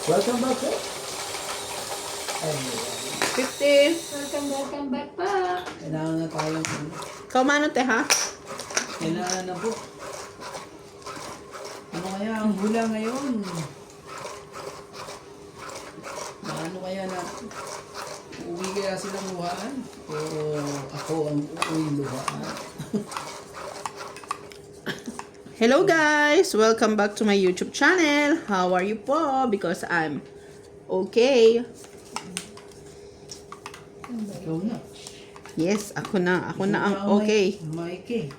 Welcome back po. Ay, 50. Welcome back pa. kailangan na tayong Ikaw mano, te, ha? kailangan na po. Ano kaya ang hula ngayon? Na ano kaya na uuwi kaya silang luhaan? O ako ang uuwi luhaan? Hello guys! Welcome back to my YouTube channel. How are you po? Because I'm okay. Ikaw na. Yes, ako na. Ako na ang Ikaw okay. Mikey.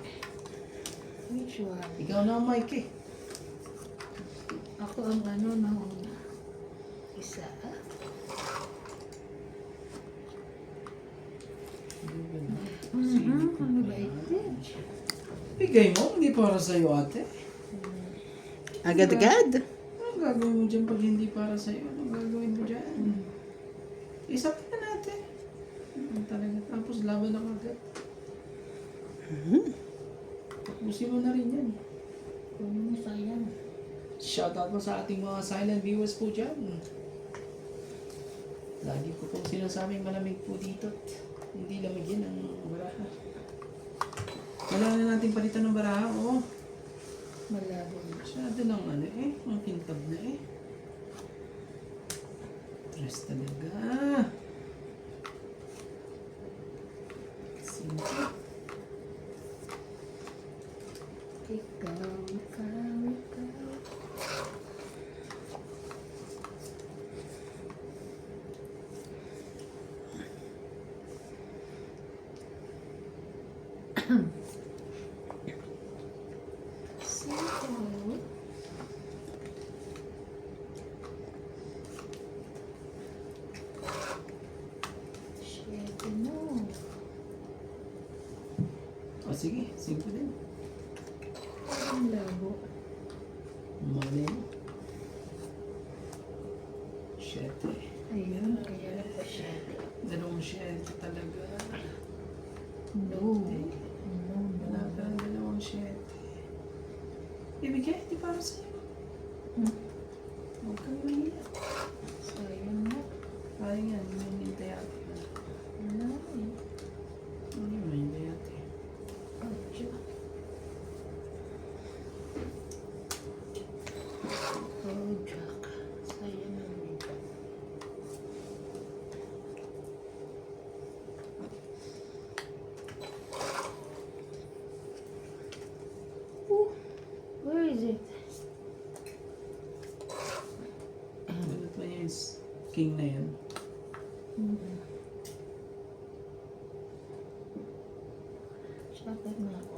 Which one? Ikaw na ang Mikey. Ako ang ano na una. Isa. Ano ba ito? Bigay mo, hindi para sa'yo ate. Agad-agad. Anong gagawin mo dyan pag hindi para sa'yo? Anong gagawin mo dyan? Isa pa natin. Talaga. Tapos laban na agad. Tapusin mo na rin yan. Kung sayang. Shoutout mo sa ating mga silent viewers po dyan. Lagi ko pong sinasabing malamig po dito. Hindi lamig yan ang baraha. Kailangan na natin palitan ng baraha. Oo. Malabo. Masyado ng ano eh. Ang kintab na eh. Stress talaga. Sige. Ikaw. Sino? Siyete mo. O sige, 5 din. Ang labo. Mali mo. 7. Ayun, kaya lang pa siyete. Dalawang 7 talaga. No. Wala ka ng dalawang 7. Ibigay, di para sa'yo. Huwag kang mahiya. Sayang mo. Parang yan, may hintay ate. Wala eh. Hindi mo hintay ate. Ocho. Oh, Jack. Sayang naman. Where is it? Balot mo yung king na yan. Shoutout na ako.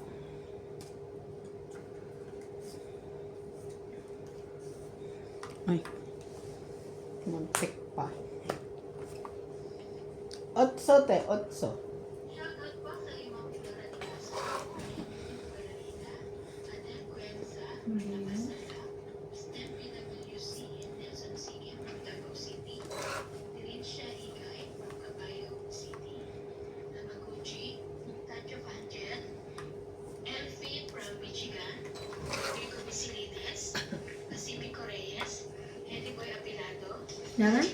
Ay. Muntik pa. Otso, te. Otso. Naman?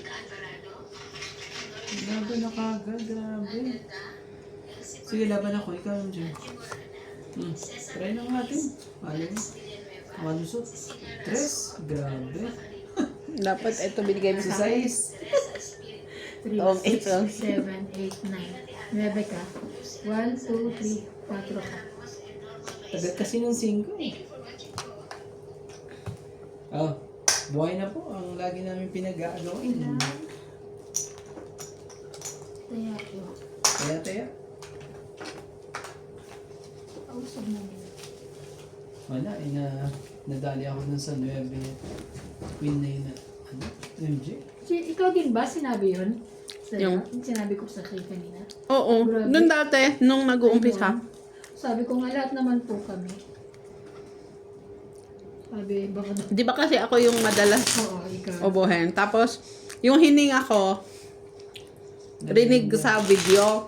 Laban na kagad, grabe. Sige, laban ako. Ikaw yung dyan. Try lang natin. Ayaw. Malusot. 3. Grabe. Dapat ito binigay mo Si sa akin. 6. 3, Tong 6, ito. 7, 8, 9. 9 ka. 1, 2, 3, 4 ka. Tagat kasi ng 5 eh. Oh, buhay na po ang lagi namin pinag-aagawain. Kaya yun. Taya. Kausap namin. Wala, nadali ako dun sa 9. Queen na yun na, ano? MJ? Ikaw din ba sinabi yun? Yung- Sinabi ko sa kay kanina. Oo. Grabe. Nung dati, nung nag-uumpisa. Ayun. Sabi ko nga lahat naman po kami. Sabi, baka na. Di ba kasi ako yung madalas Oo, ikaw. ubuhin. Tapos, yung hininga ko, rinig sa video.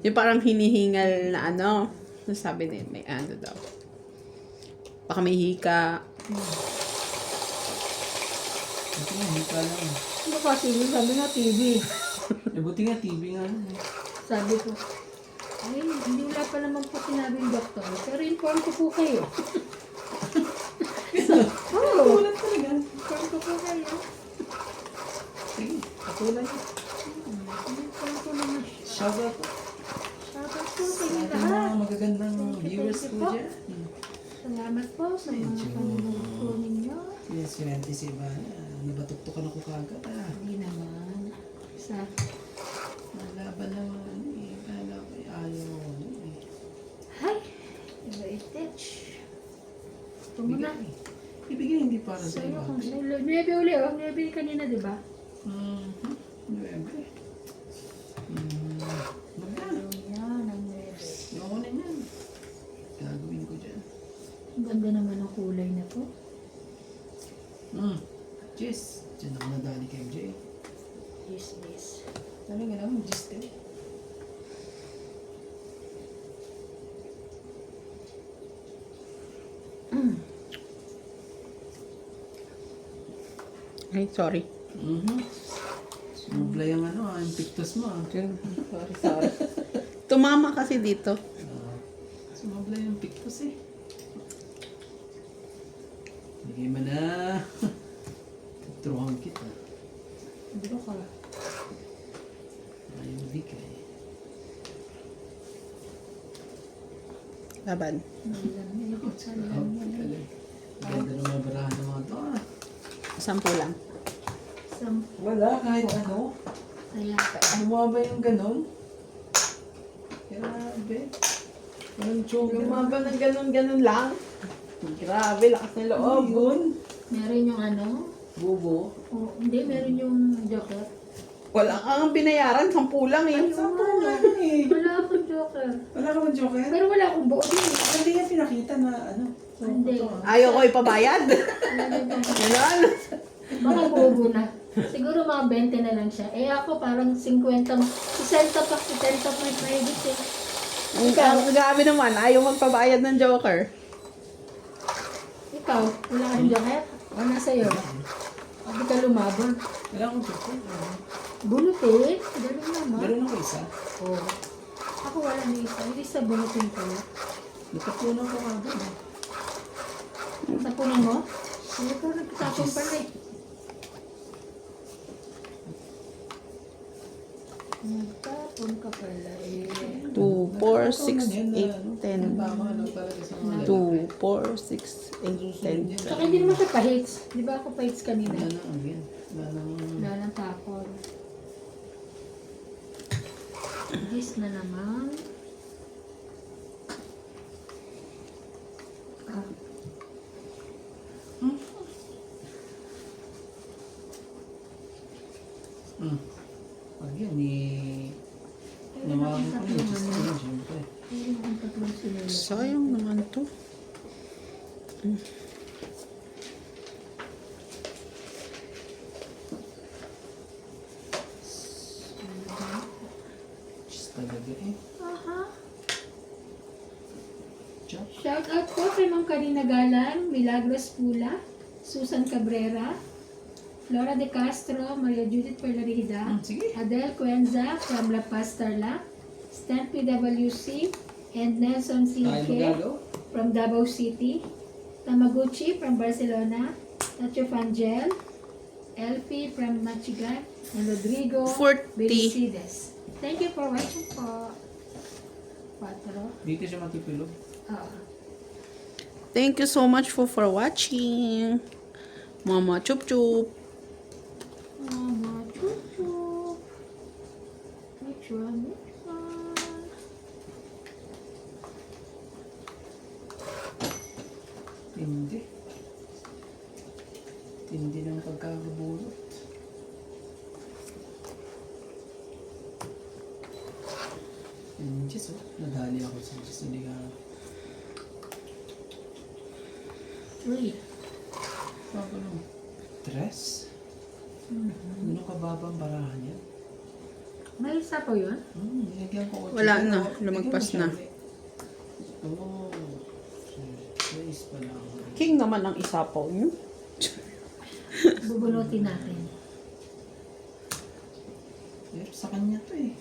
Yung parang hinihingal na ano. Sabi niya, may ano daw. Baka may hika. Ito nga, hindi ka lang. Ano kasi yun? Sabi nga TV. Eh, buti nga, TV nga. Sabi ko, ay, hindi wala pa naman po sinabing doktor. Pero inform ko po kayo. Oo. Wala talaga. Inform ko po kayo. Sige, patuloy. Inform ko naman. Shoutout po. Shoutout po sa Sa inyo ating lahat. mga magagandang Thank you, viewers thank you po po. dyan. Salamat po sa mga Medyo- panonood po ninyo. Yes, swerte si Ivana. Nabatuktukan ako kagad Hindi naman. Sa Nalaban naman eh. Kala ko eh, ayaw. Eh. Hi! Iba itich. Ito mo na. Ibigay hindi para sa Sa'yo iba. kung sino. Nuebe uli. Oh. Nuebe kanina, di ba? Mhm. Nuebe. Maganda. Yan, ang nuebe. Yung na yan. Gagawin ko dyan. Ang ganda naman ang kulay na to. Jess. Diyan ako nadali kay MJ. Yes. Talaga naman, Jess din. Ay, sorry. Sumubla yung ano, yung pictus mo. Sorry. Tumama kasi dito. Sumubla yung pictus eh. Bigay mo na. Tutruhan kita. Dito ka. Ayaw bigay. Laban. Ganda ng mga barahan ng mga to ah. 10 lang. Wala, kahit ano. Bumaba yung ganon. Grabe. Walang joke. Lumaba ng ganun-ganun lang. Grabe, lakas ng loob. Yun. Meron yung ano? Bubo. Oh, hindi, meron yung joker. Wala kang binayaran, 10 lang eh. Sampo nga eh. Wala akong joker. Wala ka bang joker? Pero wala akong buo din. Hindi nga pinakita na ano. So, Hindi. ito, ah. Ayaw ko ipabayad. Wala din ako. Ganon. Baka buo na. Siguro mga 20 na lang siya. Eh ako parang 50, 60 pa, 70 pa mahigit eh. Ang gabi naman, ayaw magpabayad ng Joker. Ikaw, wala kang joker? O nasa iyo? Hindi ka lumabon. Wala akong joker. Bunutin? Ganun naman. Meron ako isa. Oo. Ako wala na isa. Hindi sa bunutin ko. Natapunan ko kagad eh. Tapunan mo? Hindi ko nagtatapon pala eh. Nagtapon ka pala eh. 2, 4, 6, 8, 10. Tama lang talaga sa mga 2, 4, 6, 8, 10. Saka hindi naman siya pa-hits. Di ba ako pa-hits kanina? Wala na ang yan. Wala nang... Wala nang tapon. This na naman. Ah. Pag yan eh... Nawakan ko na yung Diyos ko na, siyempre. Meron akong tatlong sinulat. Sayang naman to. Diyos talaga eh. Aha. Diyan. Shout out po kay Ma'am Karina Galan, Milagros Pula, Susan Cabrera, Laura De Castro, Maria Judith Perlarida, Sige. Adele Cuenza from La Paz, Tarlac, Stan PWC, and Nelson Tayo CK magagaw. from Davao City, Tamaguchi from Barcelona, Nacho Fangel, LP from Machigan, and Rodrigo 40. Belicides. Thank you for watching po. 4. Dito siya matutulog. Thank you so much for watching. Mama chup chup. Mama, chuchu. Which one? Which one? Tindi. Tindi ng pagkakabulot. Yung Diyos oh. Nadali ako sa Diyos. Hindi ka... 3. Papa lang. Tres? Ano kababang barahan yan? May isa po yun? Nilagyan ko. Wala na, Lagyan mo lumagpas siya na. ulit. Oo. Place pa lang. King naman ang isa po. Bumili Bubunutin natin. Sa kanya to eh.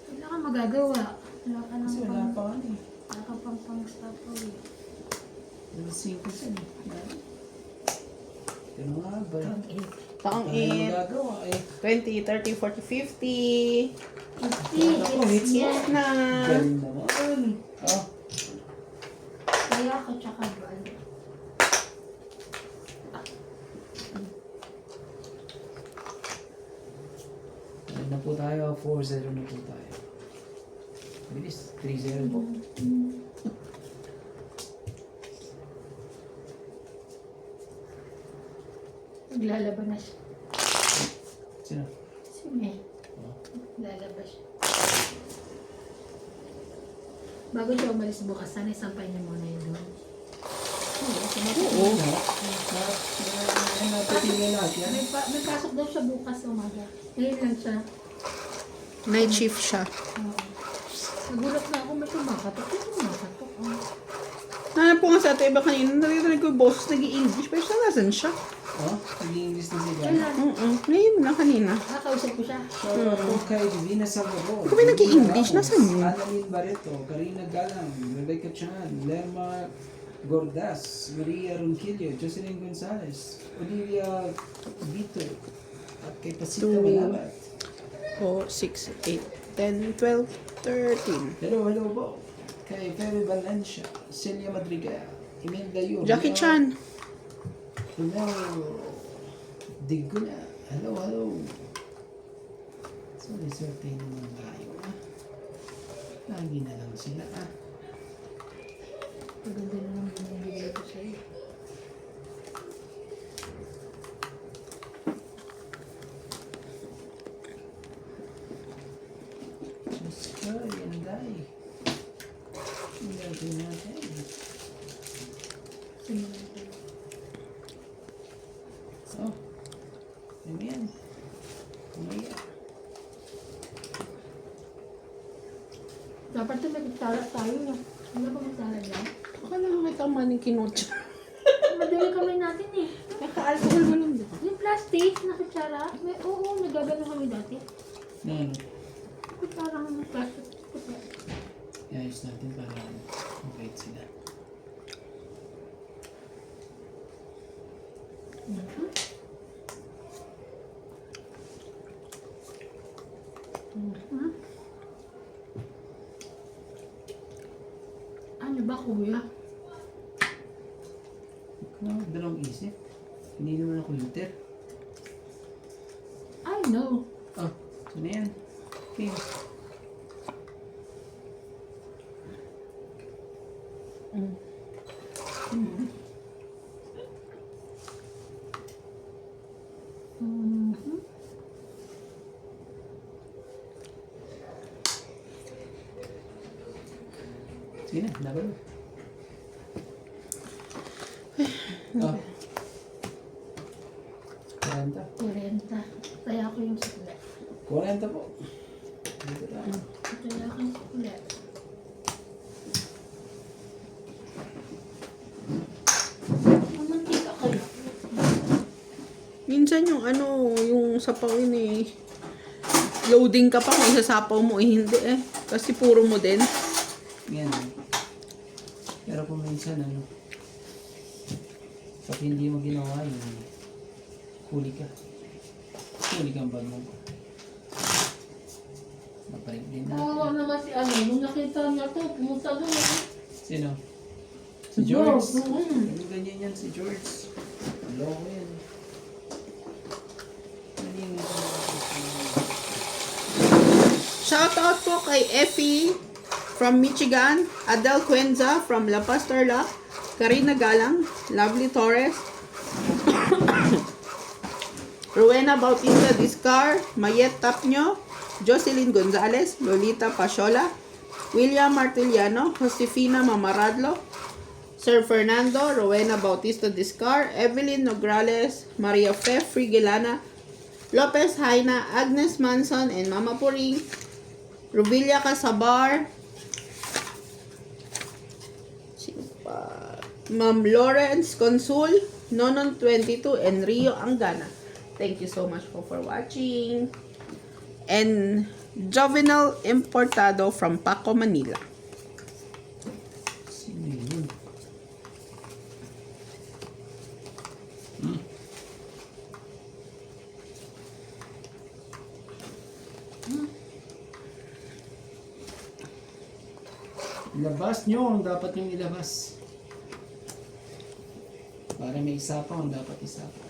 Wala kang magagawa. Wala ka nang Kasi wala pa ano eh. wala kang pang-stop eh. Wala 5 sen. Pero nga ba? Ang 8. Taong Ano 8, magagawa eh. 20, 30, 40, 50. 50. Ako, It's hits yan. Na. Galing naman. Oh. Kaya ako tsaka dual. Ano na po tayo? 4-0 na po tayo. Bilis. 3-0 po. Naglalaban na siya. Sino? Si May. Oh. Lalabas siya. Bago siya umalis bukas, sana isampay niya muna yun doon. Oo. Napitigil natin yan. May pasok daw siya bukas sa umaga. Ngayon lang siya. Night shift siya. Oo. Nagulat na ako, may kumakatok. May kumakatok. Nanap ko nga sa ate iba kanina, naririnig ko yung boses nag-i-English, pero siya nasan siya? Oh, nag-English na sila. Kailan? Ngayon na kanina. Nakausap ko siya. Shoutout po kay Divina Salvador. Kung may nag-i-English, nasan yun? Annalyn Barreto, Karina Galang, Rebecca Chan, Lerma Gordas, Maria Ronquillo, Jocelyn Gonzalez, Olivia Vito, at kay Pasita Two. Malabat. 4, 6, 8, 10, 12, 13. Hello po. Kay Ferry Valencia, Celia Madrigal, Imelda Yu, Jackie Chan. Hello. Diguna. Hello. So, diserte naman tayo. Lagi na lang sila. Paganda na naman yung binibigay ko sa'yo. Diyos ko, yan day. Ang gagawin natin. Simulan ko. Oh. Ano yan? Umaya. Dapat ito may kutsara tayo. Ano ba kutsara dyan? Baka nakakita ang maning kinotsa. Madali kamay natin eh. Naka-alcohol mo lang dito. Yung plastic na kutsara, oo, nagagano kami dati. Ano? Kutsara ng plastic. Kutsara. Iayos natin para mabait sila. Ano ba kuya? Dalawang isip. Hindi naman ako liter. I know. Oh, ano yan? Okay. Mhm. Sige na, laban mo. Oh. 40. 40. Kaya ako yung sukle. 40 po. Dito lang. Kaya ako yung sukle. Mamantika kayo. Minsan yung ano, yung sapawin eh. Loading ka pa kung isasapaw mo eh. Hindi eh. Kasi puro mo din. Yan. Pero kung minsan ano, pag hindi mo ginawa yun, huli ka. Huli kang bag mo. Mapalik din Oo natin. naman si ano, nung nakita niya to, pumunta doon eh. Sino? Si George. Mm. Ganyan yan si George. Loko yan. Nalingit ko na. Shoutout po kay Effie from Michigan, Adel Cuenza from La Paz, Tarlac, Karina Galang, Lovely Torres, Rowena Bautista Discar, Mayet Tapño, Jocelyn Gonzalez, Lolita Pachola, William Martiliano, Josefina Mamaradlo, Sir Fernando, Rowena Bautista Discar, Evelyn Nograles, Maria Fe Frigelana, Lopez Haina, Agnes Manson, and Mama Puring, Rubilla Casabar, sino pa? Ma'am Lawrence Consul, Nonon22, and Rio Angana. Thank you so much for watching. And Jovenel Importado from Paco, Manila. Sino yun? Hmm. Ilabas nyo ang dapat yung ilabas. Para may isa pa ang dapat isa pa.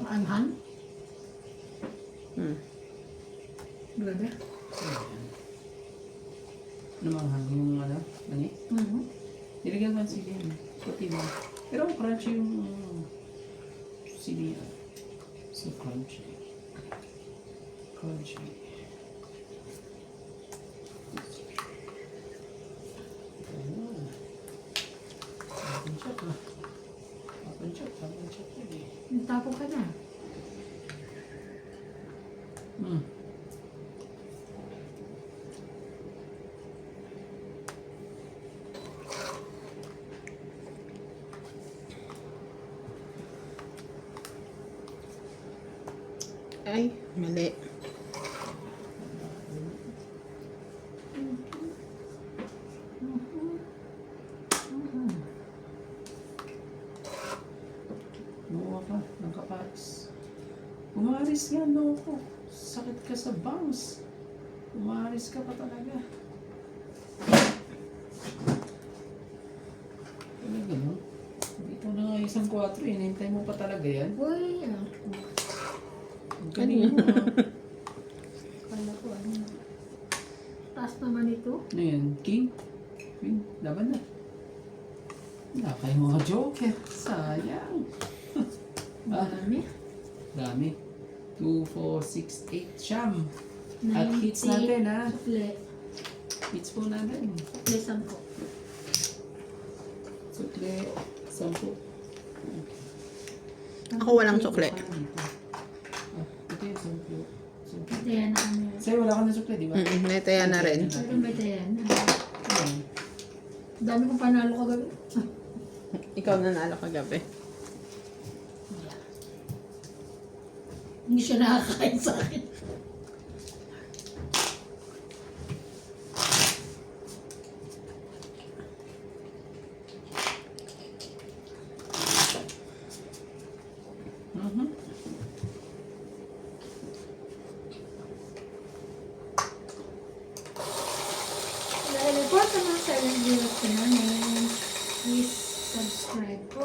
Anhan? Hmm. Grabe. Ano mga yung ano? Mani? Mhm. Nilagyan lang sili. Puti mo. Pero crunchy yung sili. So crunchy. Crunchy. Ayun. Papanchak ah. Papanchak yun eh. Nagtapo ka na. Hmm. Ay, mali. Buwa ka ng kaparis. Umaris nga, loko. Sakit ka sa bangs. Umaris ka pa talaga. Talaga, no? Dito na nga isang 4, inintay mo pa talaga yan. Uy, Ang galing mo, ah. kala ko ano. Taas naman ito. Ano yan? King? Queen? Laban na. Wala kayo mga joker. Sayang. Marami. Dami. 2, 4, 6, 8, siyam. At 90. hits natin, ha? Sukle. Hits po natin. Sukle 10. Sukle, 10. Ako walang sukle. Ito yung sukle. Ito yan na ano. Sa'yo wala ka na sukle, di ba? Netaya na rin. Meron ba ito yan? Ayun. Dami kong panalo kagabi. Ikaw nanalo kagabi. Hindi siya nakakain sa akin. Mhm. Dahil po sa mga silent viewers ko namin, please subscribe po.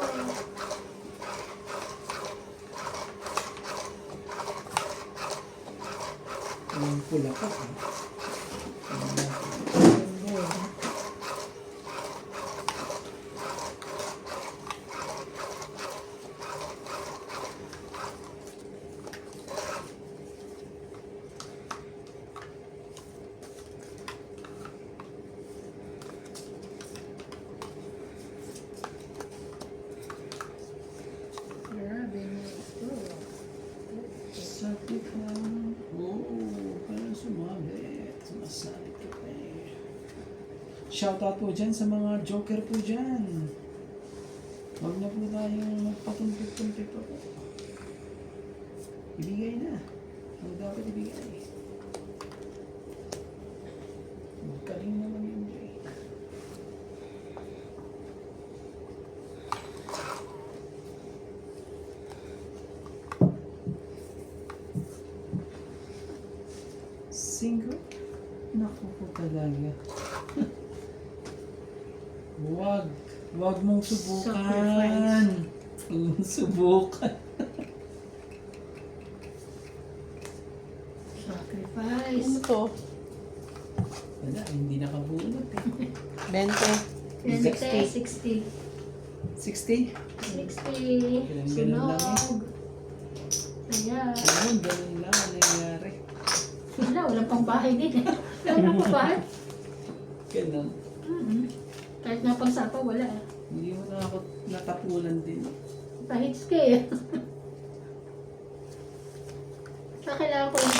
Yung pula ka. Grabe na ito. Sakit ka. Oo, parang sumabit. Sumasabit ka pa eh. Shoutout po dyan sa mga joker po dyan. Huwag na po tayong magpatumpik-tumpik pa po. Ibigay na. Ang dapat ibigay. Magaling naman yun, Jay. Single? Naku po talaga. Wag mong subukan. Sacrifice. Huwag mong subukan. Sacrifice. Ano to? Wala, hindi nakabunot eh. 20. 20, 60. 60? 60. Ganun lang eh. Sunog. Ayan. Ayun, ganun lang ang nangyari. Wala, walang pang bahay din eh. Wala pang bahay. Ganun. Kahit nga pang sapa, wala eh. Hindi mo na ako natapunan din. Pahits ka eh. Kaya kailangan ko yung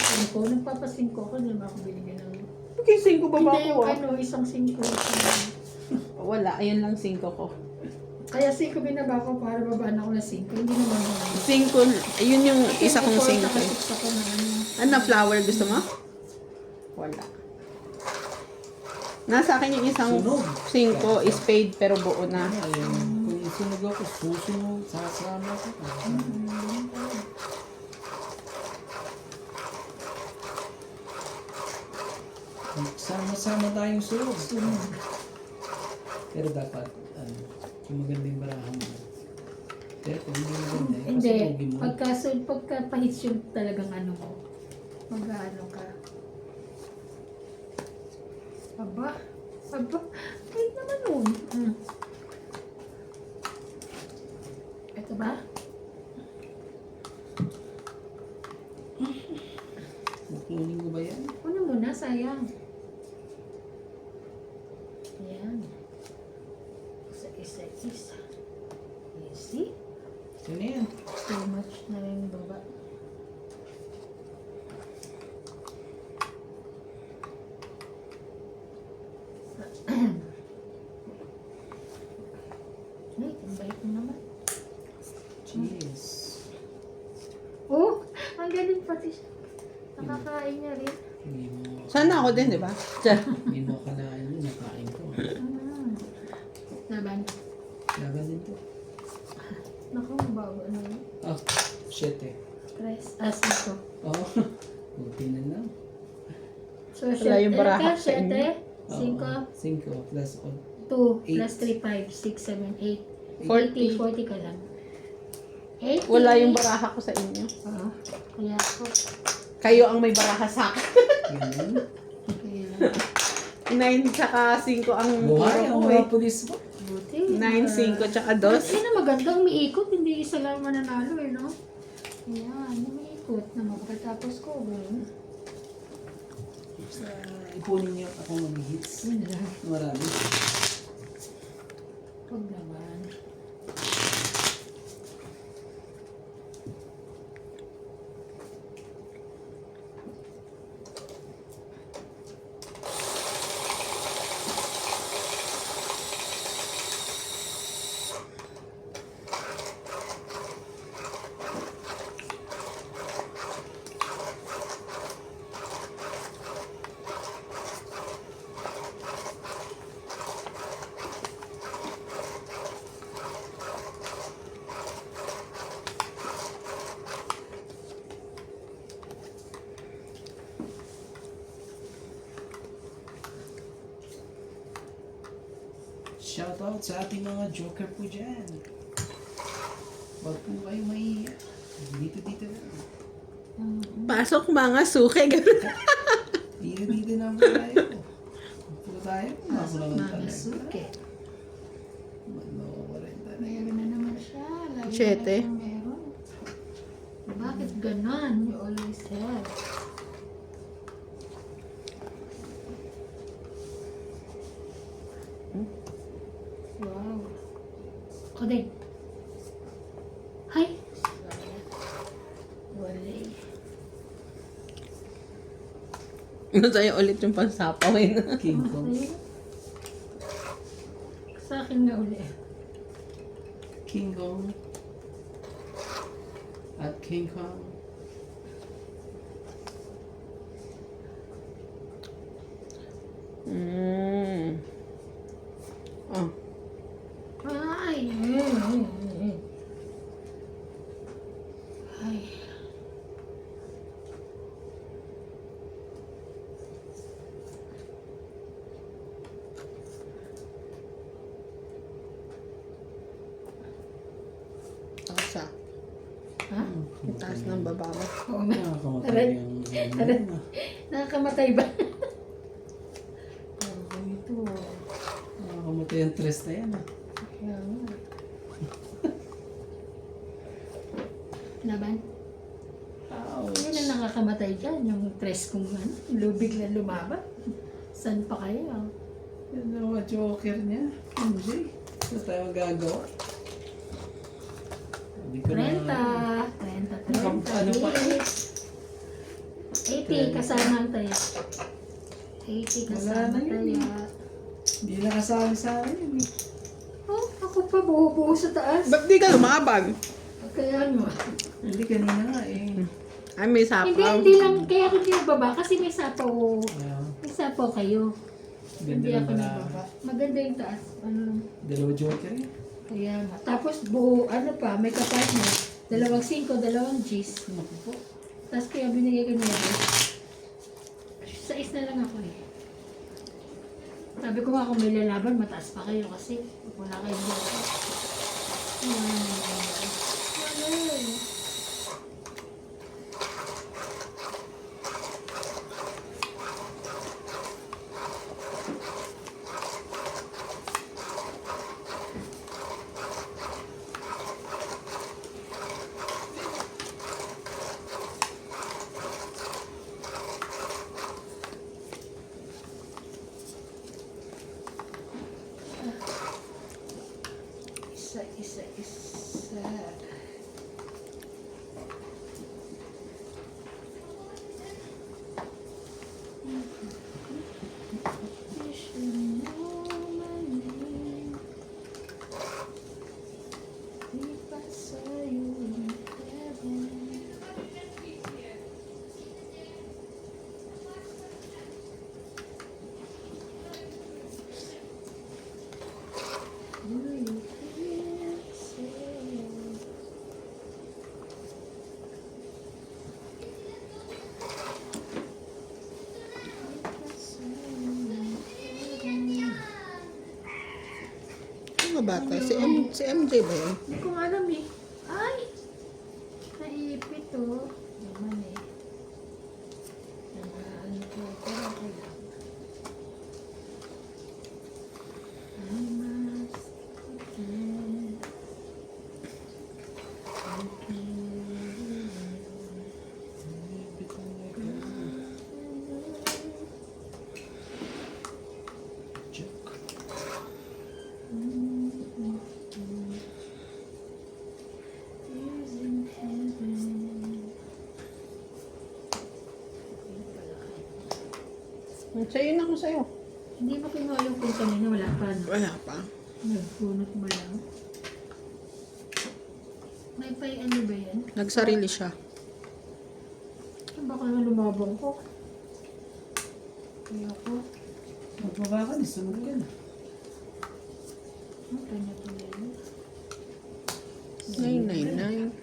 5. Nagpapasingko ako, hindi naman ako binigyan ng... Okay, 5 ba ba Hindi ako? yung isang 5. Wala, ayun lang 5 ko. Kaya 5 binaba ko para babaan ako na 5. Hindi naman ako. 5, ayun yung isa kong 5. Ako na ano. Ano, flower gusto mo? Wala. Nasa akin yung isang Sunog. 5 is paid pero buo na. Ayun. Kung sunog ako, susunod. Sasama ko. Sama-sama tayong sunog. Pero dapat, yung magandang barahan mo. Pero kung hindi maganda, Hindi. pasunogin mo. Pagka pahits yung talagang ano mo. Mag-ano ka. Aba. Wait naman nun. Ito ba? Kukunin ko ba yan? Ano muna, sayang. Ayan. Isa. Easy. Ito na yan. Too much na rin baba. Ay, ang bait mo naman. Cheers. Oh, ang galing pati siya. Nakakain niya rin. Hindi mo, Sana ako din, di ba? hindi mo kalain yun. Nakain ko. Laban. Laban din to. Naku, mabawa na yun. Ah, shit eh. Tres. Sito. Oh, buti na lang. So, Wala yung baraha sa inyo. 5, 5 plus 2 Eight. plus 3, 5, 6, 7, 8. 40. 40 ka lang. 80. Wala yung baraha ko sa inyo. Oo. Kaya ako. Kayo ang may baraha sa akin. Ganun. Kaya 9 tsaka 5 ang Buhay, puro ang ko mga eh. pulis mo. buti. 9, 5 tsaka Kasi 2. na magandang umiikot, hindi isa lang mananalo eh, no? Ayan, umiikot naman. Pagkatapos ko, gano'n. Ipunin niyo ako mag-hits. Yun lang. Marami. Huwag naman. Shoutout sa ating mga joker po dyan. Huwag po kayo mahiya. Dito lang. Pasok mga suki. Ganun. Dito lang po tayo. Po tayo. Ako naman talaga. Masuke. Manoko rin talaga. Meron na naman siya. Lagi Siyete. na siyang meron. Bakit ganon? You always have. Wow. Ako din. Hay! Wala eh. Sa'yo ulit yung pansapaw eh. King Kong. Ayun. Sa akin na uli. King Kong. At King Kong. Oh. Ay! Ay. Taas ah. Ha? Ang taas ng baba mo. Oo nga. Nakakamatay yung... Nakakamatay ba? Oo, ito. Nakakamatay yung tres na yan. Kaya nga. Laban? Yun ang nakakamatay dyan. Yung tres kong ano, bigla lumaban. Saan pa kayo? Yan na mga joker niya. MJ. Ano tayo magagawa? Hindi ko 30. na... 30. Ano pa? 80 kasama ang taya. 80 kasama Wala na yun taya. Hindi na kasama sa akin yun eh. Oh, ako pa buo-buo sa taas. Ba't di ka lumabag? Kaya ano. Hindi kanina nga eh. Ay, may sapaw. Hindi lang. Kaya ako hindi nagbaba kasi may sapaw. Ayan. May sapaw kayo. Ganda Hindi ng ako bala. nagbaba. Maganda yung taas. Ano lang. Dalawa joker eh. Kaya nga. Tapos buo, ano pa, may kapartner. 2 5, 2 G's. Naku po. Tapos kaya binigay ko niya doon. Sa na lang ako eh. Sabi ko nga kung may lalaban, mataas pa kayo kasi wala kayong dito. Wala eh. Isa. You should know my name. If I saw you in heaven. Do you feel safe? If I saw you in heaven. Ano ba ito? Si MJ ba yun? Hindi ko nga alam eh. Ay! Naipit oh. Naman eh. Ano ko? Pero okay lang. I must pretend. Joke. Is in heaven. Sa'yo na ako sa'yo. Hindi mo kinuha yung kung kanina, wala pa, no? Wala pa. Nagpunot mo lang. May pay ano ba yan? Nagsarili siya. Baka nga lumabang ko. Kaya ko. Magbaba ka na, sunod ka na. Ang kanya po yan. 999.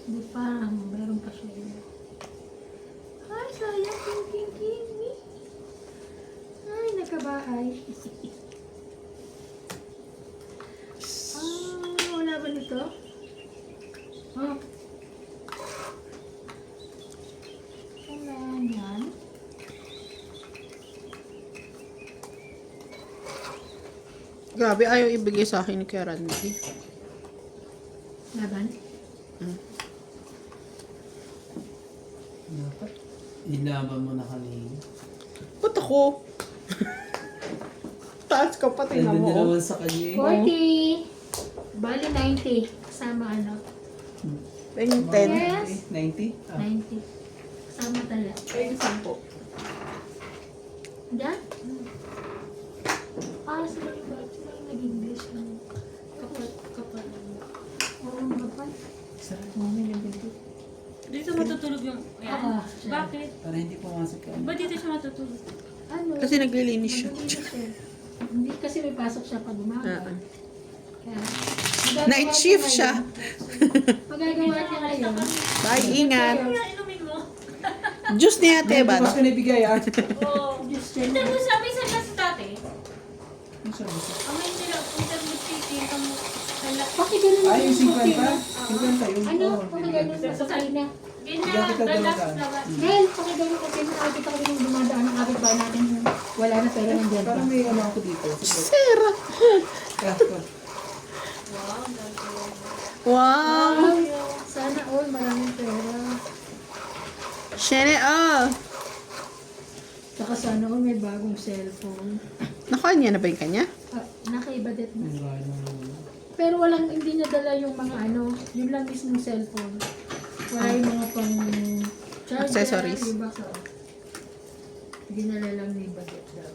Hindi pa, meron pa siya yun. Ay, sayang, king. Ay, nagkabahay. Wala ba nito? Oh. Wala yan. Grabe, ayaw ibigay sa akin ni Kuya Randy. Laban? Dapat. Ilaban mo na kanina. Ba't ako? Taas ka pa, tingnan Nandun din mo. naman sa kanya eh. 40. Bali 90. Kasama ano? Tingin 10. Yes. 90? Ah. 90. Kasama tala. Ay, 10. Diyan? Sila yung nag-English. Kapal. Oo, kapal. Sarap mo na yung binti. Dito matutulog yung... Ayan. siya. Bakit? Para hindi pumasok ka. Ba't dito siya matutulog? Ano? Kasi naglilinis siya. Hindi kasi may pasok siya pag umaga. Kaya, magagawa Night niya shift ngayon. siya. Magagawa niya ngayon. Bye, ingat. Ano yung inumin mo? Juice ni ate ba? Bukas ko na ibigay ah. Oo. Diyos siya. Ito mo sabi sa kasi dati. Ano sabi ko? Amay nila, punta mo city, ang... Pakigano na Ah, yung yung puti, 50? no? 50 yun. Ano? Oo, Pakigano bibigyan na sa kanya. Ganyan, Bigyan kita relax dalawa. naman. Dahil, pakigano kasi nakakita ko nung dumadaan ng kapitbahay natin. Wala na pera ng dyan. Parang may ano ako dito. Sige. Sira. Kasko. Wow, ang dami. Wow. Sana all maraming pera. Shene, oh. Saka sana all may bagong cellphone. Nakuha niya na ba yung kanya? Nakaibadet na. Ang raya naman. Pero walang, hindi niya dala yung mga ano, yun lang mismong cellphone. Wala yung mga pang charger, Accessories. iba ka. Dinala lang ni Badet daw.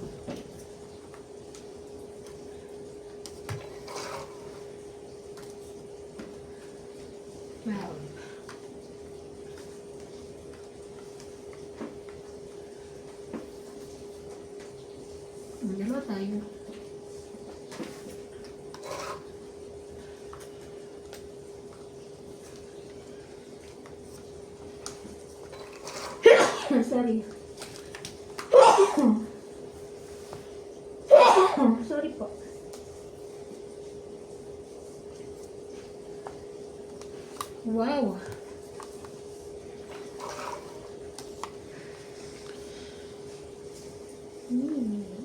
Wow. Dalawa tayo. Sorry. Sorry po. Wow.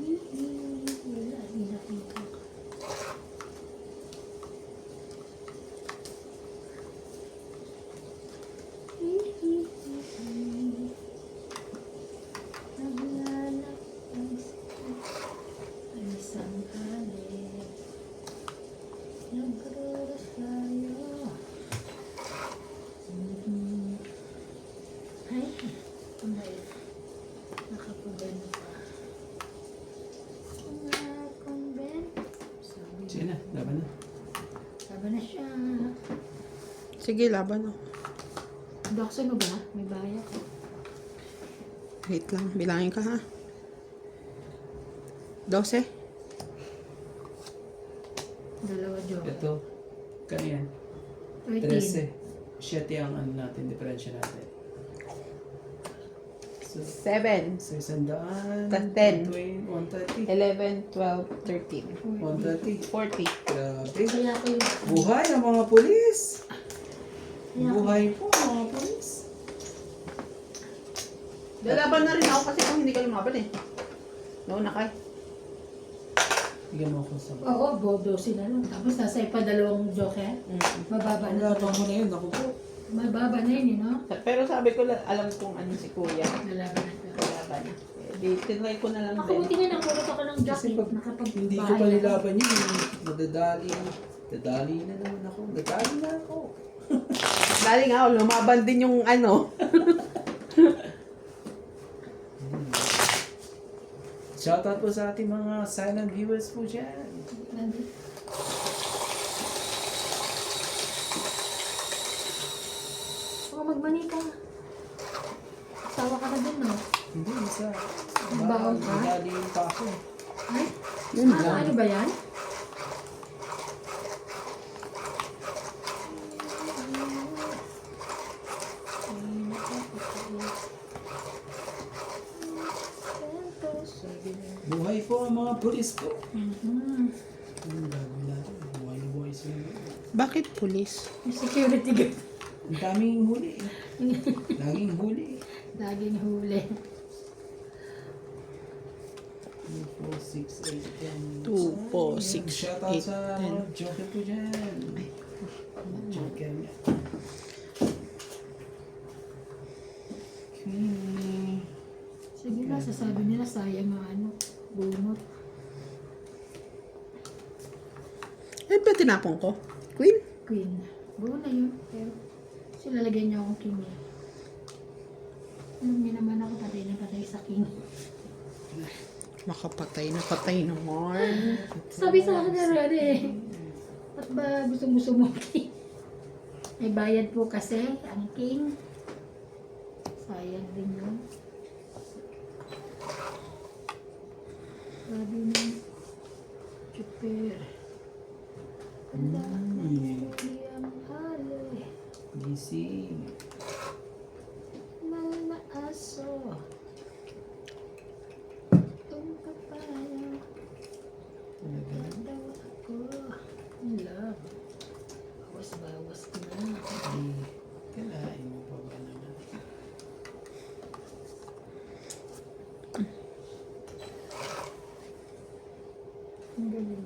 Wala, hindi nakita. Naglalak ang isang halik. Nagkaroras tayo. Ay, kumbay. Nakakumbay pa. Kumbay. Sabi Sige na, laban na. Sabi na siya. Sige, laban oh. Dokso mo ba? May bayad. Wait lang, bilangin ka ha. 12. Dalawa joke. Ito, kanyan. 13. 13. 7 ang ano natin, diferensya natin. So, 7, sa isang daan, 10. 130. 11, 12, 13, 130. 40. Grabe. Kaya ko yung... Buhay ang mga pulis. Kaya ko- Buhay po ang mga pulis. Lalaban na rin ako kasi kung hindi ka lumaban eh. Nauna ka eh. Bigyan mo ako sa... Oo, bodo sila nun. Tapos nasa ipadalawang joke eh. Mababa na. Laban mo na yun, ako po. Mababa na yun, no? Pero sabi ko, alam kong ano si Kuya. Lalaban na siya. Laban. Di, tinry ko na lang Ako din. buti nga nakulot ako ng Kasi jacket. pag Nakapagbahay hindi ko pa nilaban yun, madadali. Dadali na naman ako. Dadali na ako. Dali nga ako, lumaban din yung ano. Shoutout po sa ating mga silent viewers po dyan. Baka magmanika. Sawa ka na din, no? Hindi, isa. Baon ka? Dadali pa ako. Ay? Yun lang. Ano ba yan? Buhay po ang mga pulis po. Mhm. Ang gagawin natin. Buhay sila. Bakit pulis? Yung security guard. Ang daming huli. Laging huli. Laging huli. 2, 4, 6, 8, 10. 2, 4, 6, Shoutout 8, sa 10. mga joker po dyan. Joker nga. Okay. Sige na, sasabi nila sayang ang ano, bunot. Eh, ba tinapon ko? Queen? Queen. Buo na yun. Pero, sila lagyan niya akong king eh. Alam niyo naman ako patay na patay sa king. Makapatay na patay naman. Sabi sa akin na rin eh. At ba gusto mo king? May bayad po kasi ang king. Sayang din yun. Sabi mo, super. Ang dami ang hali. Gising. Mga aso. Itong papaya. Talaga. Daw ako. Love. Bawas-bawas ko na. Ay, kailangan mo pa ba naman? Ang galing.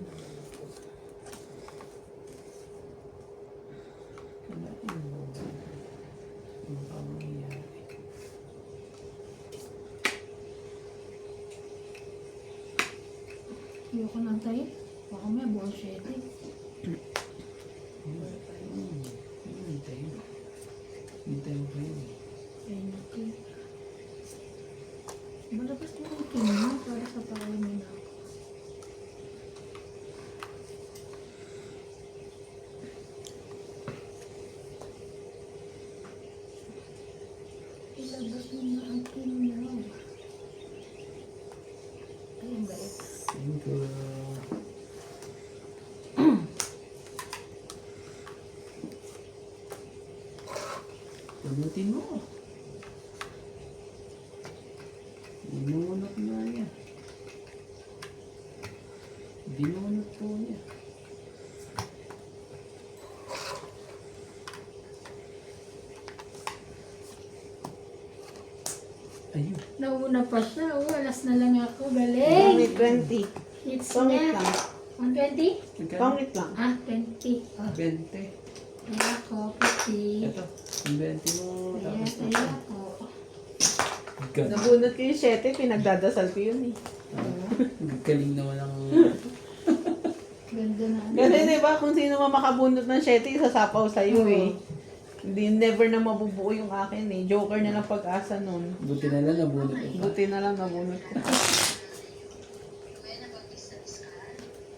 Kailangan mo ba? Ayoko nang tayo. Baka may buwan 7. Hintay mo. Hintay mo pa yun. Ayun, okay. Malabas mo yung kanya para sa pakainin ako. Ilabas mo na ang kanya. Ayun ba ito? Thank you. Panutin mo. Binunot na niya. Binunot po niya. Ayun. Nauna pa siya. Oh, alas na lang ako. Galing! 20. It's Pangit na. lang. 120? Pangit lang. Ah, 20. Oh, 20. kaya ako. 50. Ito. Yung 20 mo. Kaya, Tapos na kaya siya. ako. Gan- Nabunot ko yung 7, pinagdadasal ko yun eh. Galing naman ang... Ganda na. Kasi diba, kung sino man makabunot ng 7, isasapaw sa'yo eh. Hindi, never na mabubuo yung akin eh. Joker na lang pag-asa nun. Buti na lang nabunot mo pa. Buti na lang nabunot ko.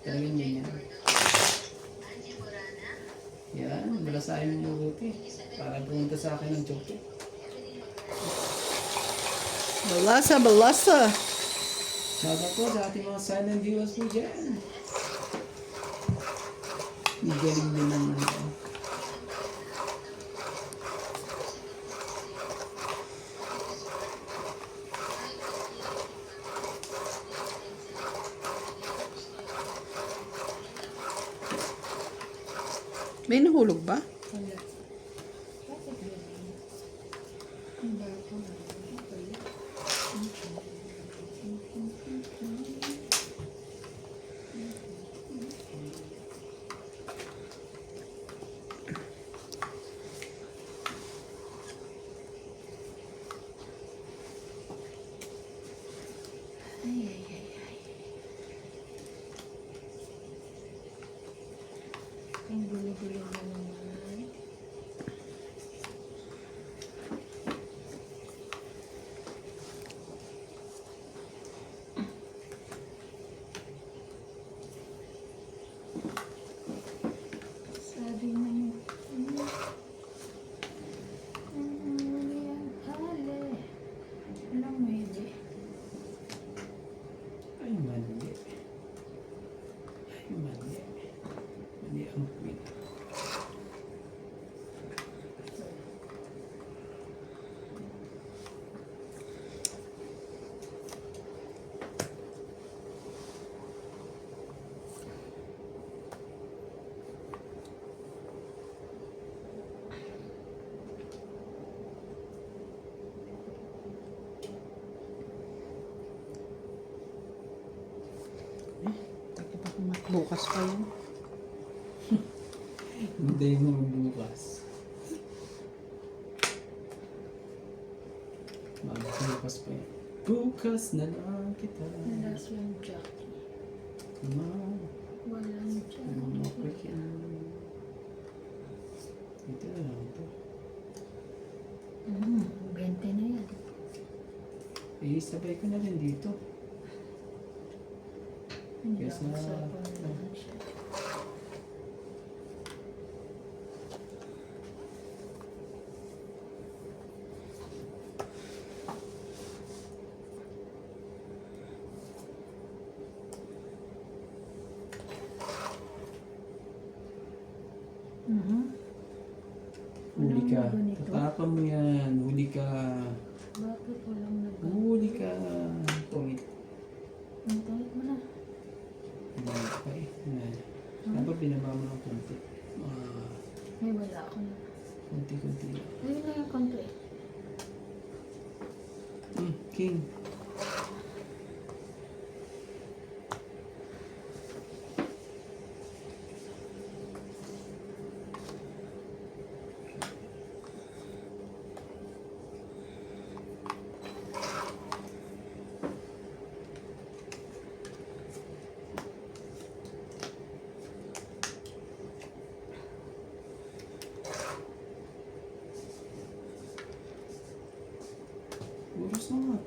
Talagang yan yan. Yan, balasahin mo mabuti. Para pumunta sa akin ng choke. Balasa, balasa. Shoutout po sa ating mga silent viewers po dyan. Ang galing din naman ito. May nahulog ba? Ay, ay, ay, ay. Ang gulo-gulo na naman. Sabi naman, yan, hali. Walang pwede. Ay, mali. Ay, mali. Mali ang queen. Bukas pa yun. Hindi mo bukas. Bukas pa yun. Bukas na lang kita. Last one, Jackie. Walang Jackie. Mamapakin. Ito na lang ito. 20 na yan. Eh, sabay ko na rin dito. Hindi Yes, ako na. sa panahan siya. Huli ka. Walang ganito. Tatapan mo yan. Huli ka. Bakit walang nag- Huli ka. Pungit. Ang talit mo na. Hindi pa eh. Dapat binaba mo ng konti. May wala ako na. Konti-konti lang. Ayun na yung konti. King.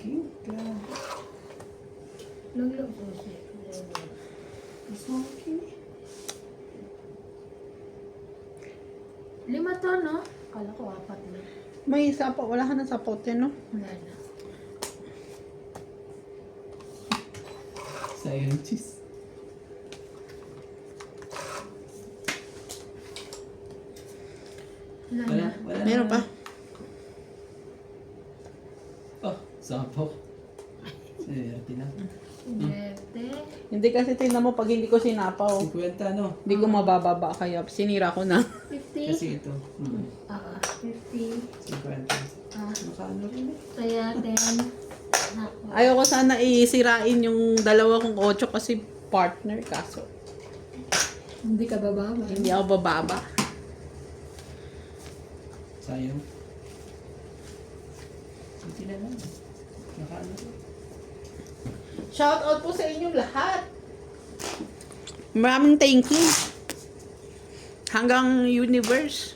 Smoking? Grabe. Lolo po siya. Smoking? 5 to, no? Kala ko 4 lang. May isa pa. Wala ka na sa pote, no? Wala na. Scientist. Wala Wala, na. wala. Meron pa. Oh, sapok. Swerte na. Bete. Hindi kasi tingnan mo pag hindi ko sinapaw. 50, no? Hindi ko mabababa kaya sinira ko na. 50. Kasi ito. 50. 50. Nakano rin eh. Kaya 10. Nako. Ayoko sana isirain yung dalawa kong 8 kasi partner kaso. Hindi ka bababa. Hindi ako bababa. Sayang. Hindi na lang. Nakaano to? Shout out po sa inyong lahat. Maraming thank you. Hanggang universe.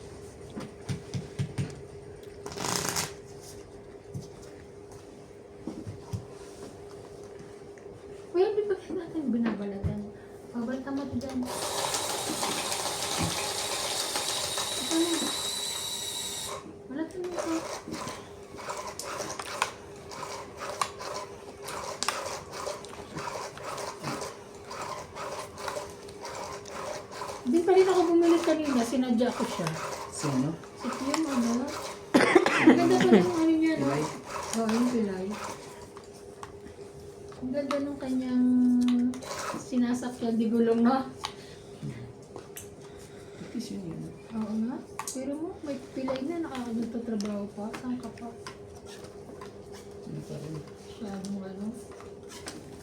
Kuya, di ba natin binabalatan? Pabalta mo dyan. Ito na. Balatan mo ito. Hindi pa rin ako bumili kanina. Sinadya ko siya. Sino? Si Kim, ano? Ang ganda pa rin yung ano niya, no? Pilay? Oo, yung pilay. Ang ganda nung kanyang sinasakyan, di gulong, no? Itis yun yun. Oo nga. Pero mo, may pilay na, nakakagtrabaho pa. Saan ka pa? Ano pa rin? Masyadong ano,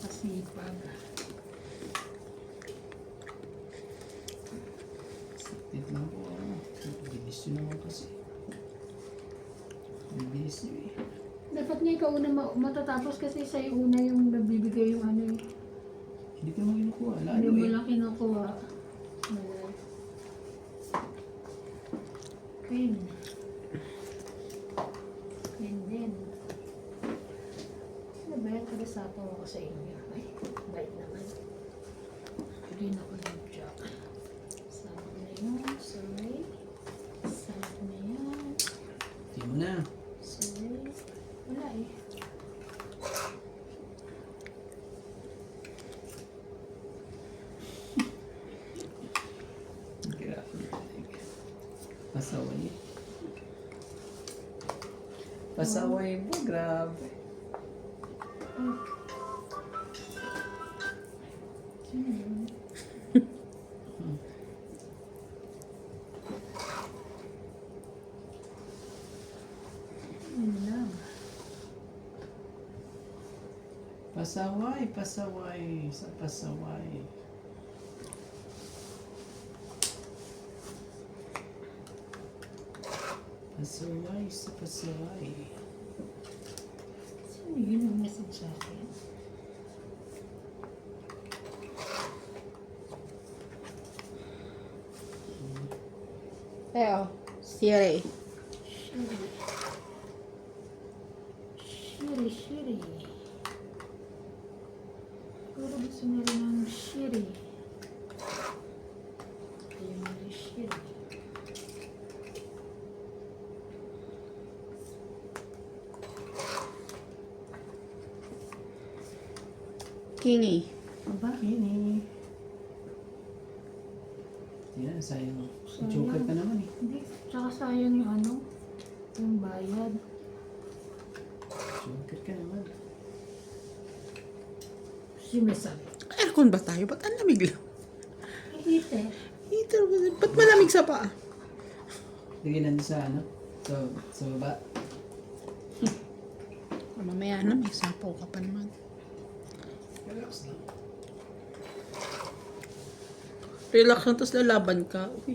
kasipag. Sakit lang po. Bilis yun naman kasi. Bilis yun eh. Dapat niya ikaw una matatapos kasi sa'yo una yung nagbibigay yung ano eh. Hindi ko naman kinukuha. Lalo Hindi mo eh. lang kinukuha. Wala. Queen. Queen din. Ano ba yan? Kagasapaw ako sa inyo. Ay, bait naman. Hindi na ako nag-jock. Sama na yun. Sorry. Sama na yan. Hindi mo na. Sorry. Wala eh. Grabe. Pasaway. Pasaway mo. Grabe. Sino yun? Yun lang. Pasaway. Pasaway. Sa pasaway. Pasaway sa pasaway. Sino yun ang message sa akin? Pero, Siri. Shiri. Shiri. Puro gusto nila ng shiri. Ayaw nila shiri. Kingi. Aba? Kini. Yan, sayang. Sayang. Joker ka naman eh. Hindi. Tsaka sayang yung ano, yung bayad. Joker ka naman. Si may sabi. Aircon ba tayo? Ba't ang lamig lang? Heater. Heater ba? Ba't malamig sa paa? Lagyan natin sa ano? Sa baba. Mamaya na, may sapaw ka pa naman. Relax lang. Relax na, tapos lalaban ka. Uy.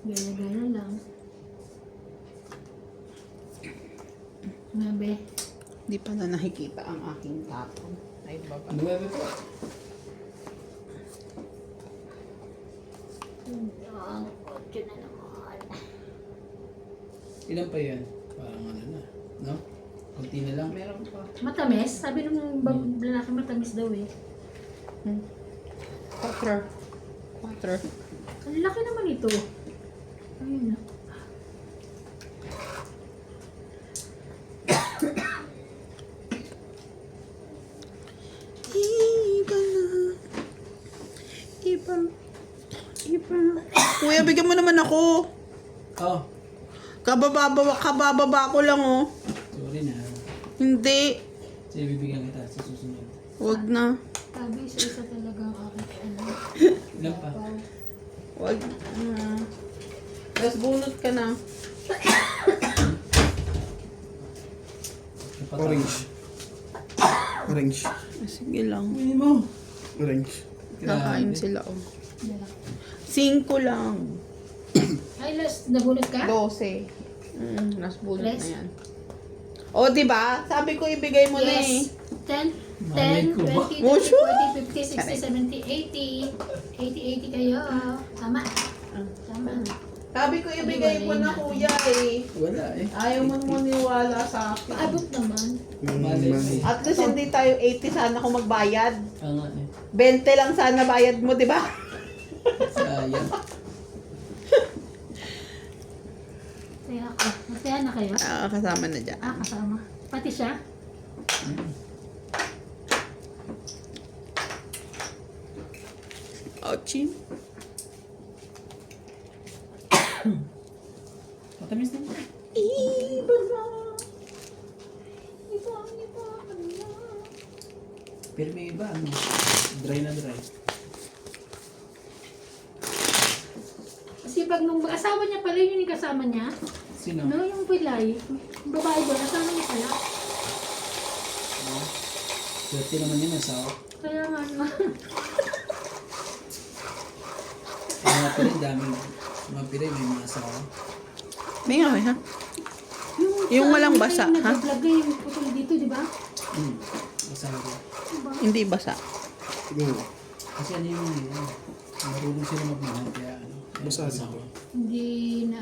Gaya-gaya lang. Nabe. Hindi pa na nakikita ang aking tapon. Ay, baba. 9 po. Ang kotse na naman. Ilan pa yan? Parang ano na. No? Kunti na lang. Meron pa. Matamis? Sabi nung lalaki matamis daw eh. 4. Ang laki naman ito. Ayun na. Iba na. Iba. Kuya, bigyan mo naman ako. Oh, Kabababa ko lang oh. sorry na. Hindi. Sige, bibigyan kita sa susunod. Wag na. Sabi isa talaga ang aking ano. Ilan pa? Wag na. Tapos bunot ka na. Orange. Orange. Sige lang. Kunin mo. Orange. Nakain sila oh. 5 lang. Ay, last, nabunot ka? 12. Last bunot na Less? yan. O, diba? Sabi ko ibigay mo na eh. Yes. 10, Malay 10, ko ba? 20, Oh, 30, sure. 40, 50, 60, 70, 80. 80 kayo. Tama. Tama. Sabi ko ibigay mo na kuya eh. Wala eh. Ayaw mo maniwala sa akin. Paabot naman. Malay ko. At least hindi tayo 80 sana kung magbayad. Nga eh. 20 lang sana bayad mo, di ba? Sayang. Kaya ako. Masaya na kayo? Kasama na dyan. Kasama. Pati siya? Ouchie. Matamis na mo. Iba na. Pero may iba, ano? Dry na dry. Kasi pag nung asawa niya pala, yun yung kasama niya. Sino? No, yung pilay. Yung babae doon, asawa niya pala. Swerte naman yun, asawa. Kaya nga naman. Mga piray, daming. Mga piray, may mga asawa. May nga ha? Yung walang basa, ha? Nag-vlog yung putol dito, di ba? Asawa ko. Diba? Hindi basa. Siguro. Kasi ano yung ano, marunong sila magmahal, kaya ano. Basa asawa. Hindi na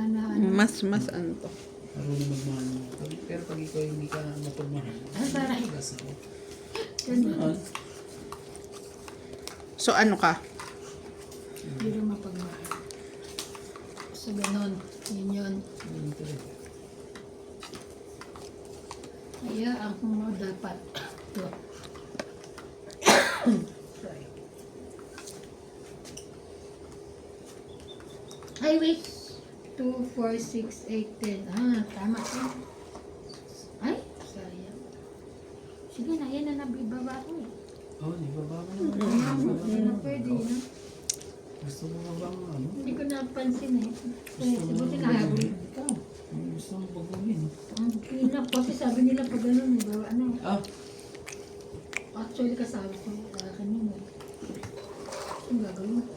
Mas ano to. Marunong magmahal mo. Pero pag ikaw hindi ka mapagmahal, para asawa. ganun. So ano ka? Hindi rin mapagmahal. So, ganun. Yun yun. Ganun talaga. Kaya ang mga dapat. Ito. Ay, wait. 2, 4, 6, 8, 10. Tama. Ay, sayang. Sige na, yan na nabibaba ko eh. Oh, di ba ba mo? Hindi na pwede, no? Gusto mo ba bang ano? Hindi ko napansin eh. Buti na habol. Ikaw, ang gusto mo pagawin. Ang clean up kasi sabi nila pag ganun, ano, Ah, actually kasabi ko, kanina. Ang gagawin ko.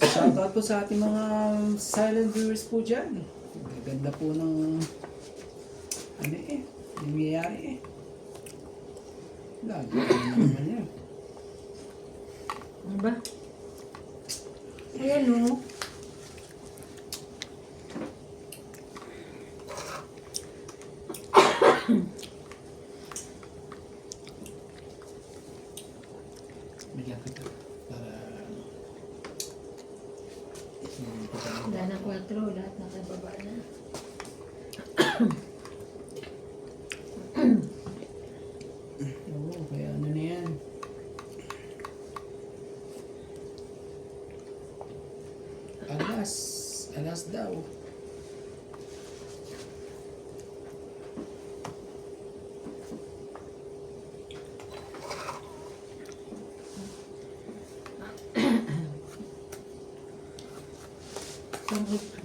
shoutout po sa ating mga silent viewers po dyan. Ganda po ng ano eh, nangyayari eh. Lagi naman yan. Ano ba? Ayan o. Bigyan kita para Wala na 4, lahat nakababa na. oo, kaya ano na yan. Alas daw. Tong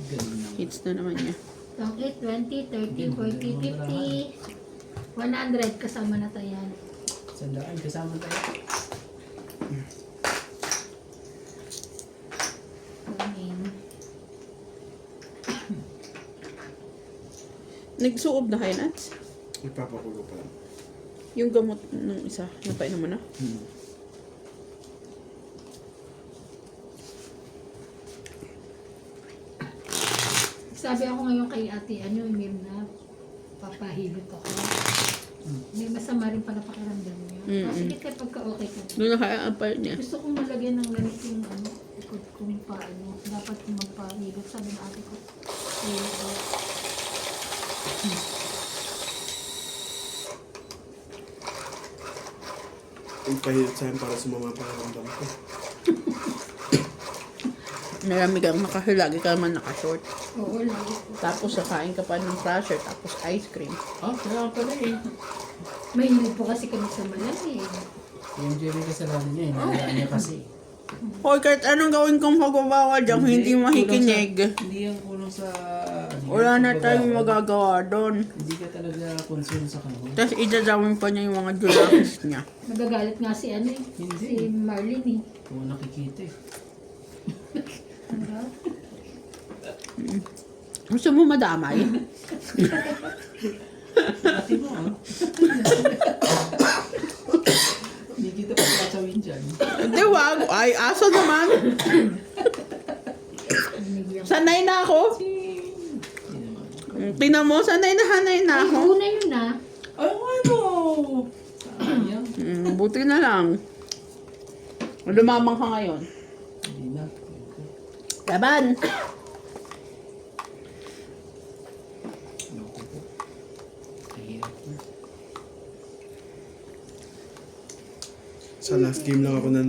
Ganun lang. Hits na naman niya. 8, 20, 30, 40, 50, 100 kasama na tayo yan. Sandaan, kasama tayo. Kanin. Nagsuob na kayo, Nats? Ipapakulo pa lang. Yung gamot ng isa, napainom mo na? Sabi ako ngayon kay ate, Mirna, papahilot ako. May masama rin pala pakiramdam niya. Sige tayo pagka okay ka na. Doon na kaya ang part niya. Gusto kong malagyan ng ganito yung ikot kong paano. Dapat kong magpahilot. Sabi ng ate ko. Yung pahilot sa akin para sumama pa ang ramdam ko. Malamig ang nakahilagi ka naman nakashort. Oo, lagi ko. Tapos sakain ka pa ng crusher, tapos ice cream. Ah, kaya pala eh. May hindi po kasi kami sa malamig. Yung Jerry kasalanan niya, hindi niya kasi. Hoy, kahit anong gawin kong pagbabawal dyan, hindi makikinig. Hindi yan kulang sa... Wala na tayong magagawa doon. Hindi ka talaga concern sa kanya. Tapos idadawin pa niya yung mga julakis niya. Nagagalit nga si Hindi. si Marlene eh. Oo, nakikita eh. Ano? Gusto mo madamay? Ate mo ah. Hindi kita pa kasawin dyan. Hindi, wag. Ay, aso naman. Sanay na ako. Hindi naman. Tingnan mo, sanay na Ay, ako. una yun ah. Ay, ano? Sayang. Buti na lang. Lumamang ka ngayon. Hindi na. Laban! Loko po. Kahirap na. Sa last game lang ako na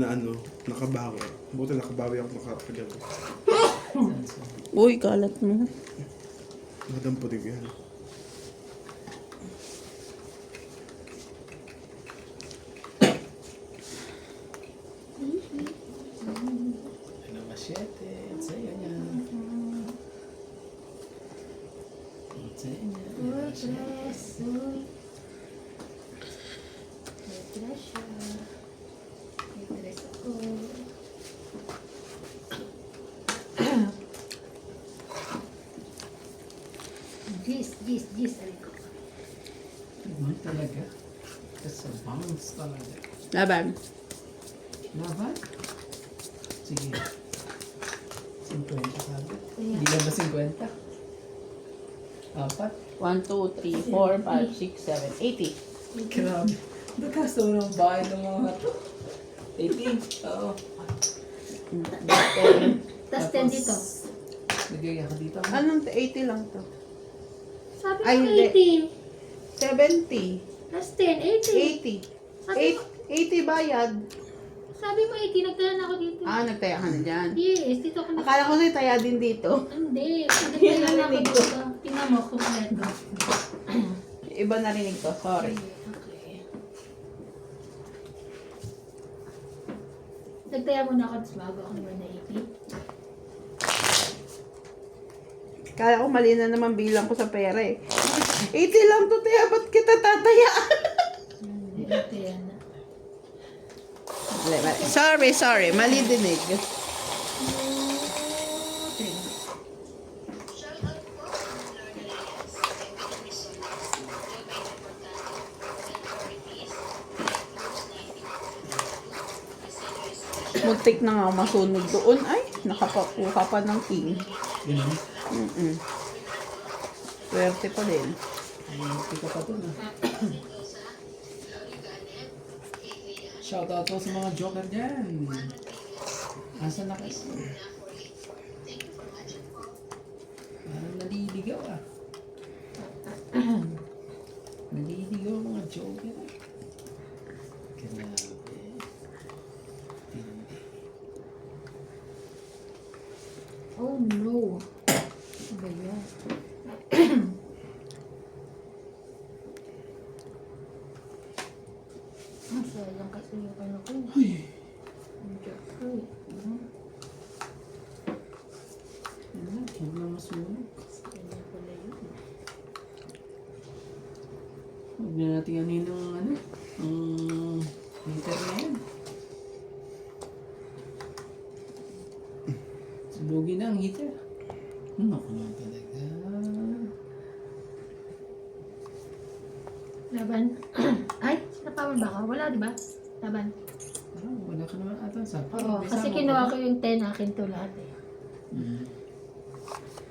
nakabawi. Buti nakabawi ako makakagano. Uy, kalat mo. Nakadampo din yan. Ano ba, 7? Ang saya niya. Ang saya niya. Uy, tres. Uy. May tres siya. May tres ako. Gis. Aray ko. Naman talaga. Kasabangs talaga. Laban. Laban? Sige. 50 sabi. Kaya, Hindi lang ba 50? Apat? 1, 2, 3, 4, 5, 6, 7, 80. Grabe. Nagkasto ng bahay ng mga to. 18. Oo. tas 10 dito. Nagaya ka dito. Anong 80 lang to? Sabi Ay, mo hindi. 80. 70. Tas 10, 80. 80. Sabi mo, 80 bayad. sabi mo 80, nagtala na ako dito. Ah, nagtaya ka na dyan. Yes, dito ako Akala ko na taya din dito. Hindi, nagtala na ako narinig ko. dito. Tingnan mo, kompleto. Iba narinig ko, sorry. Okay. Nagtaya mo na ako, tapos bago ako naman na 80. Kala ko mali na naman bilang ko sa pera eh. 80 lang to, Taya. Ba't kita tataya? Hindi, nagtaya na. Sorry. Mali dinig. Muntik na nga masunog doon. Ay, nakapakuha pa ng king. Yun. Swerte pa din. Hindi ka pa dun ah. Shoutout po sa mga joker dyan. Asa na kayo? Parang naliligaw ah. Naliligaw ang mga joker ah. Grabe. Tindi. Oh no. Ano ba yan? Sayang kasi yung ano ko. Ay! Yung joker. Ano? Huwag na masunog. Ganyan pala yun. Huwag na natin anin ng ano. Heater na yan. Subugin na ang heater. Naku naman talaga. Laban. Ay, sinapawan ba ako? Wala, di ba? Laban. Parang wala ka naman ata sa Oo, kasi kinuha ko yung 10, akin to lahat eh.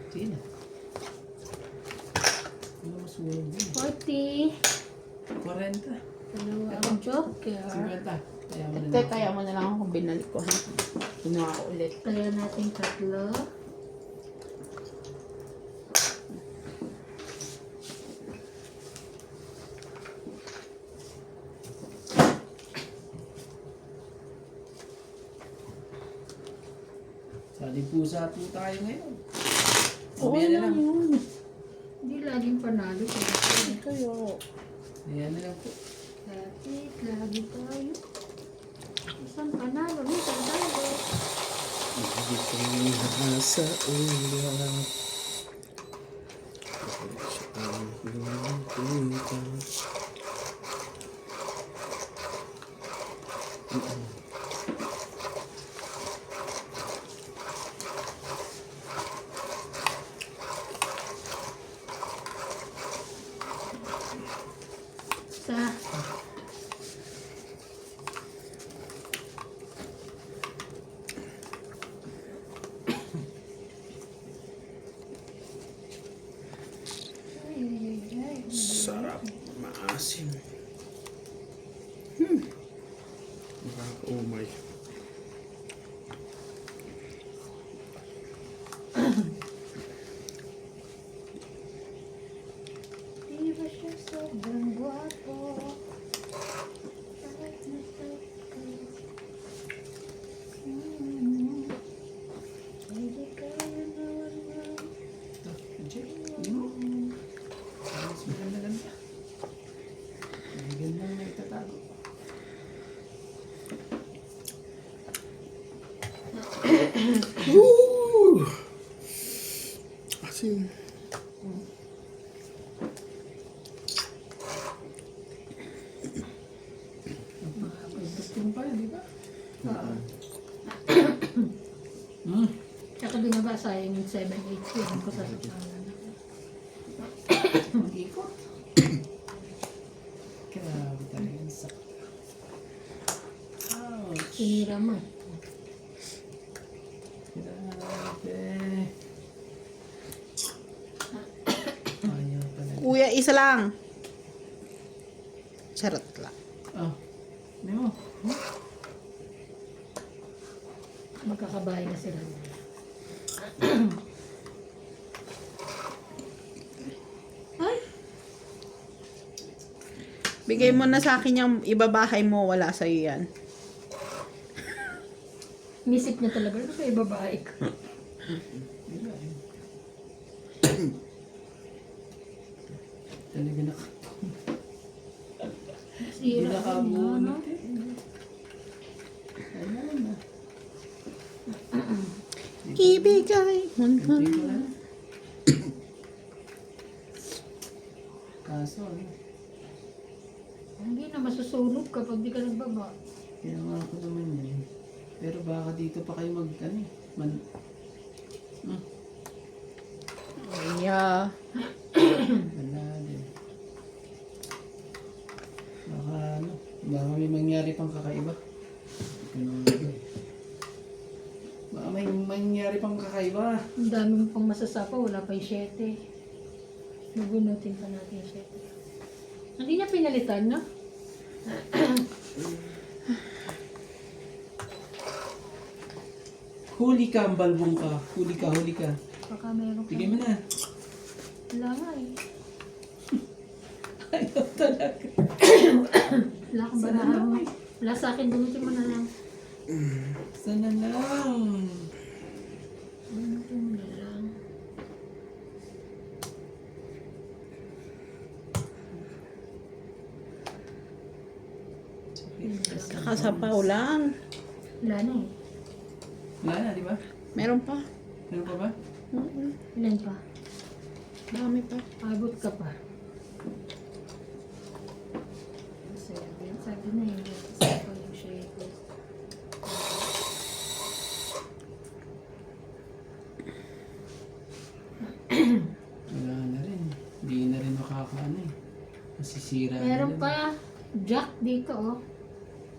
Sige na. Sunog din. 40. 40. Dalawa ang joker. 50. Kaya mo na Ate, kaya mo na lang ako kung binalik ko, ha? Ginawa ko ulit. Kaya natin tatlo. Sali pusa po tayo ngayon. Oo Mamaya na lang lang. yun. Hindi laging panalo. Kayo. Ayan na lang po. Kapit, lagi tayo. Isang panalo. Isang panalo. Hindi ko sa ulat. Ang Sa sarap. Maasim. Nakaka-umay. di ba siya sobrang gwapo? Kahit na hindi kaya naman lang. Ito, Jay. Mas maganda-ganda. Maganda na itatago. Woo! Asim. Gusto mo pa yan, di ba? Tsaka binabasa yung 7-8 yun ko sa sapalan. Mag-ikot. Grabe talaga yung sakit. Ouch. Sinira mo. Grabe. Ayaw pala. Kuya, isa lang. Charot lang. Oh. Hindi mo. Magkakabahay na sila. Bigay mo na sa akin yung ibabahay mo, wala sa'yo yan. Nisip niya talaga na sa babae ko. Wala eh. Talaga naka... Hindi Sira din nakabunot yun, eh. Ayun na. Ibigay mo na. Kunti ko lang. Kaso ano? Hindi na masusunog kapag di ka nagbaba. Ginawa ko naman yan. Pero baka dito pa kayo mag... Ano, Yeah. wala din. Baka ano, baka may mangyari pang kakaiba. Baka may mangyari pang kakaiba. Ang dami mo pang masasapa, wala pa yung 7. Magunutin pa natin yung 7. Hindi niya pinalitan, no? Huli ka, ang balbong ka. Huli ka, huli ka. Baka meron pa. Bigay mo na. Wala nga eh. Ayaw talaga. Wala kang Sana barahan mo. lang. Wala sa akin, gunutin mo na lang. Sana lang. Gunutin mo na lang. Kakasapaw lang. Wala na eh. Wala na, di ba? Meron pa. Meron pa ba? Ilan pa? Dami pa. Abot ka pa. Sabi na yun. Sabi ko yung share ko. Wala na rin. Hindi na rin makakaano eh. Masisira na Meron rin. pa jack dito oh.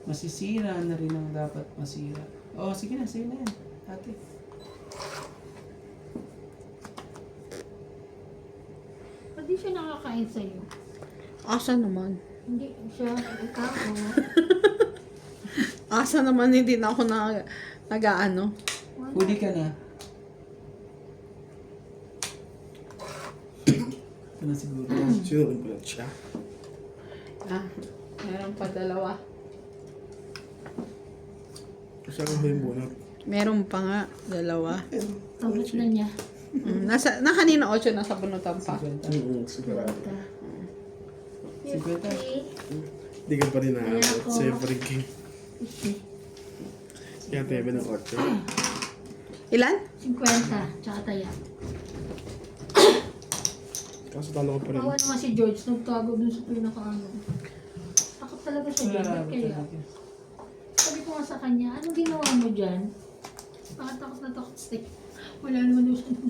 Masisira na rin ang dapat masira. Oh, sige na, sa'yo na yan. Ate. Pati siya nakakain sa'yo. Asa naman? Hindi siya, ikaw. Asa naman hindi na ako nag-aano. Wala. Huli ka na. Ito na siguro. Sino ang bulat siya? Ah, meron pa dalawa. Kasi ako yung bunot. Meron pa nga, dalawa. Tapos na niya. Na kanina 8, nasa bunutan pa. 50. Sigurado. 50. Hindi ka pa rin Kaya naabot. ako- Sa'yo pa rin king. Kaya tayo ng 8. Ilan? 50, tsaka taya. Kaso talo ko pa rin. Kawa naman si George, nagtago dun sa pinaka-ano. Takot talaga siya dyan, ba't kaya? Sabi ko nga sa kanya, anong ginawa mo dyan? Bakit takot na takot stick? Wala naman daw siya